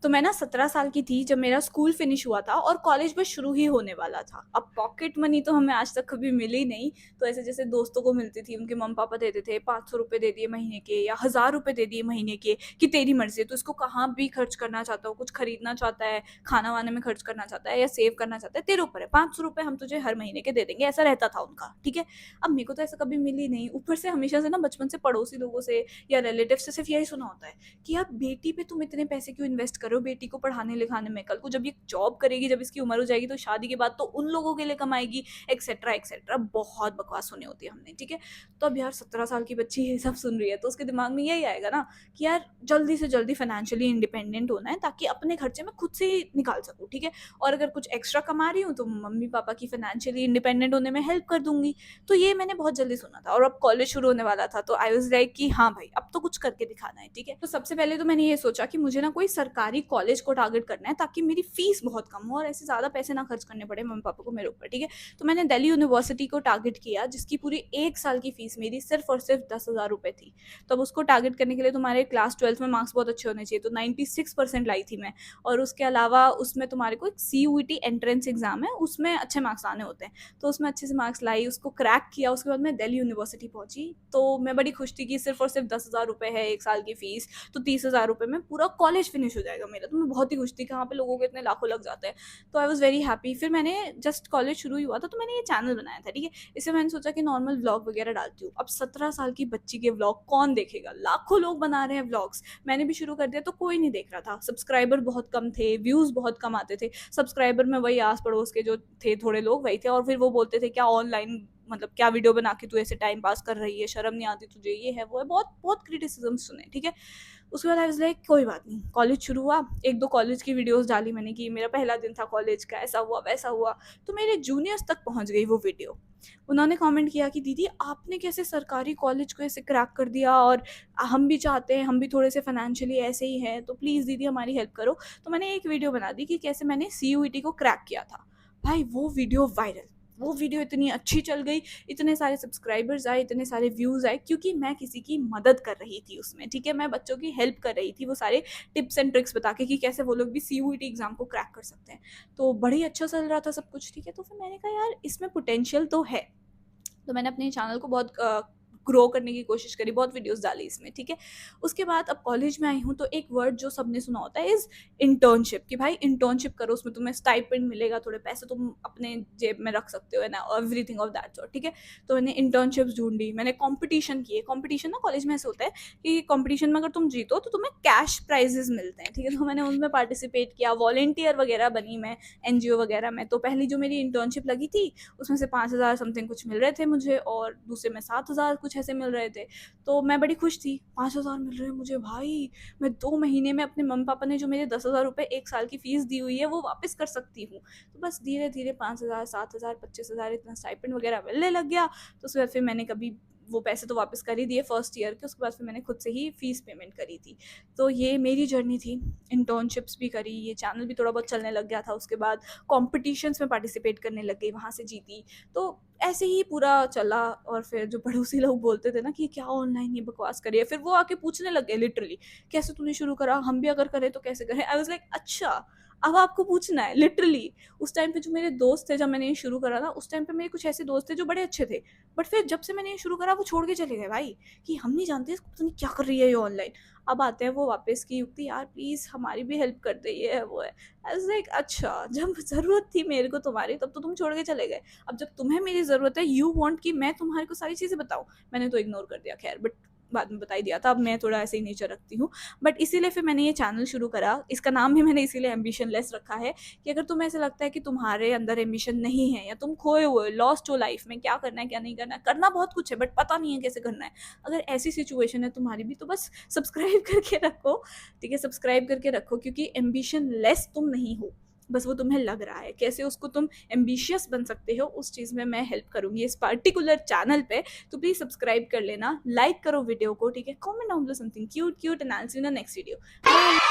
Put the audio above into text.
तो मैं ना 17 साल की थी जब मेरा स्कूल फिनिश हुआ था और कॉलेज बस शुरू ही होने वाला था। अब पॉकेट मनी तो हमें आज तक कभी मिली नहीं, तो ऐसे जैसे दोस्तों को मिलती थी, उनके मम्मी-पापा देते थे 500 रुपए दे दिए महीने के या 1000 रुपए दे दिए महीने के कि तेरी मर्ज़ी है, तू इसको कहाँ भी खर्च करना चाहता हो, कुछ खरीदना चाहता है, खाना-वाना में खर्च करना चाहता है या सेव करना चाहता है, तेरे ऊपर है, 500 रुपए हम तुझे हर महीने के दे देंगे, ऐसा रहता था उनका, ठीक है? अब मेरे को तो ऐसा कभी मिली नहीं, ऊपर से हमेशा से ना बचपन से पड़ोसी लोगों से या रिलेटिव से सिर्फ़ यही सुना होता है कि यार बेटी पे तुम इतने पैसे क्यों इन्वेस्ट कर रहे हो, बेटी को पढ़ाने लिखाने में, कल को जब ये जॉब करेगी, जब इसकी उम्र हो जाएगी तो शादी के बाद तो उन लोगों के लिए कमाएगी, एक्सेट्रा एक्सेट्रा। बहुत बकवास सुनी होती है हमने, ठीक है? तो अब यार 17 साल की बच्ची ये सब सुन रही है तो उसके दिमाग में यही आएगा ना कि यार जल्दी से जल्दी फाइनेंशियली इंडिपेंडेंट होना है ताकि अपने खर्चे मैं खुद से ही निकाल सकूँ, ठीक है? और अगर कुछ एक्स्ट्रा कमा रही हूँ तो मम्मी पापा की फाइनेंशियली इंडिपेंडेंट होने में हेल्प कर दूंगी। तो ये मैंने बहुत जल्दी सुना था और अब कॉलेज शुरू होने वाला था तो आई वाज लाइक कि हाँ भाई, अब तो कुछ करके दिखाना है, ठीक है? तो सबसे पहले तो मैंने ये सोचा कि मुझे ना कोई सरकारी कॉलेज को टारगेट करना है ताकि मेरी फीस बहुत कम हो और ऐसे ज़्यादा पैसे ना खर्च करने पड़े मम्मी पापा को मेरे ऊपर, ठीक है? तो मैंने दिल्ली यूनिवर्सिटी को टारगेट किया जिसकी पूरी 1 साल की फीस मेरी सिर्फ और सिर्फ 10,000 रुपए थी। तो अब उसको टारगेट करने के लिए तुम्हारे क्लास 12th में मार्क्स बहुत अच्छे होने चाहिए, तो 96% लाई थी मैं। और उसके अलावा उसमें तुम्हारे को एक सीयूईटी एंट्रेंस एग्जाम है, उसमें अच्छे मार्क्स लाने होते हैं। तो उसमें अच्छे से मार्क्स लाई, उसको क्रैक किया, उसके बाद मैं दिल्ली यूनिवर्सिटी पहुंची। तो मैं बड़ी खुश थी कि सिर्फ और सिर्फ 10,000 रुपए है 1 साल की फीस, तो 30,000 रुपए में पूरा कॉलेज फिनिश हो जाएगा मेरा। तो मैं बहुत ही खुश थी कि वहाँ पे लोगों के इतने लाखों लग जाते हैं। तो आई वाज़ वेरी हैप्पी। फिर मैंने जस्ट कॉलेज शुरू ही हुआ था तो मैंने ये चैनल बनाया था, ठीक है? इसे मैंने सोचा कि नॉर्मल व्लॉग वगैरह डालती हूँ। अब 17 साल की बच्ची के व्लॉग कौन देखेगा? लाखों लोग बना रहे हैं व्लॉग्स। मैंने भी शुरू कर दिया तो कोई नहीं देख रहा था। सब्सक्राइबर बहुत कम थे, व्यूज़ बहुत कम आते थे। सब्सक्राइबर में वही आस-पड़ोस के जो थे थोड़े लोग वही थे और फिर वो बोलते थे क्या ऑनलाइन मतलब क्या वीडियो बना के तू ऐसे टाइम पास कर रही है, शर्म नहीं आती तुझे, ये है वो है, बहुत बहुत क्रिटिसिज्म सुने, ठीक है? उसके बाद आई वाज़ लाइक कोई बात नहीं, कॉलेज शुरू हुआ, 1-2 कॉलेज की वीडियोज़ डाली मैंने कि मेरा पहला दिन था कॉलेज का, ऐसा हुआ, वैसा हुआ, तो मेरे जूनियर्स तक पहुँच गई वो वीडियो। उन्होंने कमेंट किया कि दीदी आपने कैसे सरकारी कॉलेज को ऐसे क्रैक कर दिया और हम भी चाहते हैं, हम भी थोड़े से फाइनेंशियली ऐसे ही हैं, तो प्लीज़ दीदी हमारी हेल्प करो। तो मैंने एक वीडियो बना दी कि कैसे मैंने सीयूईटी को क्रैक किया था। भाई वो वीडियो वायरल, वो वीडियो इतनी अच्छी चल गई, इतने सारे सब्सक्राइबर्स आए, इतने सारे व्यूज़ आए क्योंकि मैं किसी की मदद कर रही थी उसमें, ठीक है? मैं बच्चों की हेल्प कर रही थी वो सारे टिप्स एंड ट्रिक्स बता के कि कैसे वो लोग भी सीयूईटी एग्ज़ाम को क्रैक कर सकते हैं। तो बड़ा ही अच्छा चल रहा था सब कुछ, ठीक है? तो फिर मैंने कहा यार इसमें पोटेंशियल तो है। तो मैंने अपने चैनल को बहुत ग्रो करने की कोशिश करी, बहुत वीडियोस डाली इसमें, ठीक है? उसके बाद अब कॉलेज में आई हूँ तो एक वर्ड जो सबने सुना होता है इज़ इंटर्नशिप कि भाई इंटर्नशिप करो, उसमें तुम्हें स्टाइपेंड मिलेगा, थोड़े पैसे तुम अपने जेब में रख सकते हो, है ना? एवरीथिंग ऑफ दैट सॉर्ट, ठीक है? तो मैंने इंटर्नशिप्स ढूँढी, मैंने कॉम्पिटिशन किए। कॉम्पिटिशन ना कॉलेज में ऐसे होता है कि कॉम्पिटिशन में अगर तुम जीतो तो तुम्हें कैश प्राइज़ेज़ मिलते हैं, ठीक है? तो मैंने उनमें पार्टिसिपेट किया, वॉलंटियर वगैरह बनी मैं एनजीओ वगैरह में। तो पहली जो मेरी इंटर्नशिप लगी थी उसमें से 5,000 समथिंग कुछ मिल रहे थे मुझे और दूसरे में 7,000 कुछ ऐसे मिल रहे थे। तो मैं बड़ी खुश थी, 5,000 मिल रहे हैं मुझे भाई, मैं 2 महीने में अपने मम्मी-पापा ने जो मेरे 10,000 रुपए 1 साल की फ़ीस दी हुई है वो वापस कर सकती हूँ। तो बस धीरे-धीरे 5,000, 7,000, 25,000 इतना स्टाइपेंड वगैरह मिलने लग गया। तो उसके बाद फिर मैंने कभी वो पैसे तो वापस कर ही दिए फर्स्ट ईयर के, उसके बाद फिर मैंने खुद से ही फ़ीस पेमेंट करी थी। तो ये मेरी जर्नी थी, इंटर्नशिप्स भी करी, ये चैनल भी थोड़ा बहुत चलने लग गया था, उसके बाद कॉम्पिटिशन्स में पार्टिसिपेट करने लग गई, वहाँ से जीती। तो ऐसे ही पूरा चला और फिर जो पड़ोसी लोग बोलते थे ना कि क्या ऑनलाइन ये बकवास कर रही है, फिर वो आके पूछने लग गए लिटरली, "कैसे तूने शुरू करा? हम भी अगर करें तो कैसे करें?" आई वाज़ लाइक अच्छा, अब आपको पूछना है लिटरली। उस टाइम पे जो मेरे दोस्त थे जब मैंने ये शुरू करा ना, उस टाइम पे मेरे कुछ ऐसे दोस्त थे जो बड़े अच्छे थे। बट फिर जब से मैंने ये शुरू करा वो छोड़ के चले गए भाई, कि हम नहीं जानते इसको पता नहीं क्या कर रही है ये ऑनलाइन। अब आते हैं वो वापस की युक्ति, यार प्लीज़ हमारी भी हेल्प कर दे, ये है, वो है। आई वाज़ लाइक अच्छा, जब ज़रूरत थी मेरे को तुम्हारी तब तो तुम छोड़ के चले गए। अब जब तुम्हें मेरी ज़रूरत है, यू वांट कि मैं तुम्हारे को सारी चीज़ें बताऊँ। मैंने तो इग्नोर कर दिया खैर, बट बाद में बता ही दिया था। अब मैं थोड़ा ऐसे ही नेचर रखती हूँ। बट इसीलिए फिर मैंने ये चैनल शुरू करा। इसका नाम भी मैंने इसीलिए एम्बिशनलेस रखा है कि अगर तुम्हें ऐसा लगता है कि तुम्हारे अंदर एम्बिशन नहीं है या तुम खोए हुए हो, लॉस्ट हो लाइफ में, क्या करना है, क्या नहीं करना है, करना बहुत कुछ है बट पता नहीं है कैसे करना है। अगर ऐसी सिचुएशन है तुम्हारी भी तो बस सब्सक्राइब करके रखो, ठीक है? सब्सक्राइब करके रखो क्योंकि एम्बिशनलेस तुम नहीं हो। बस वो तुम्हें लग रहा है। कैसे उसको तुम एम्बिशियस बन सकते हो उस चीज़ में मैं हेल्प करूँगी इस पार्टिकुलर चैनल पे। तो प्लीज़ सब्सक्राइब कर लेना, लाइक करो वीडियो को, ठीक है? Comment down below something cute cute and I will see you in the next video. Bye.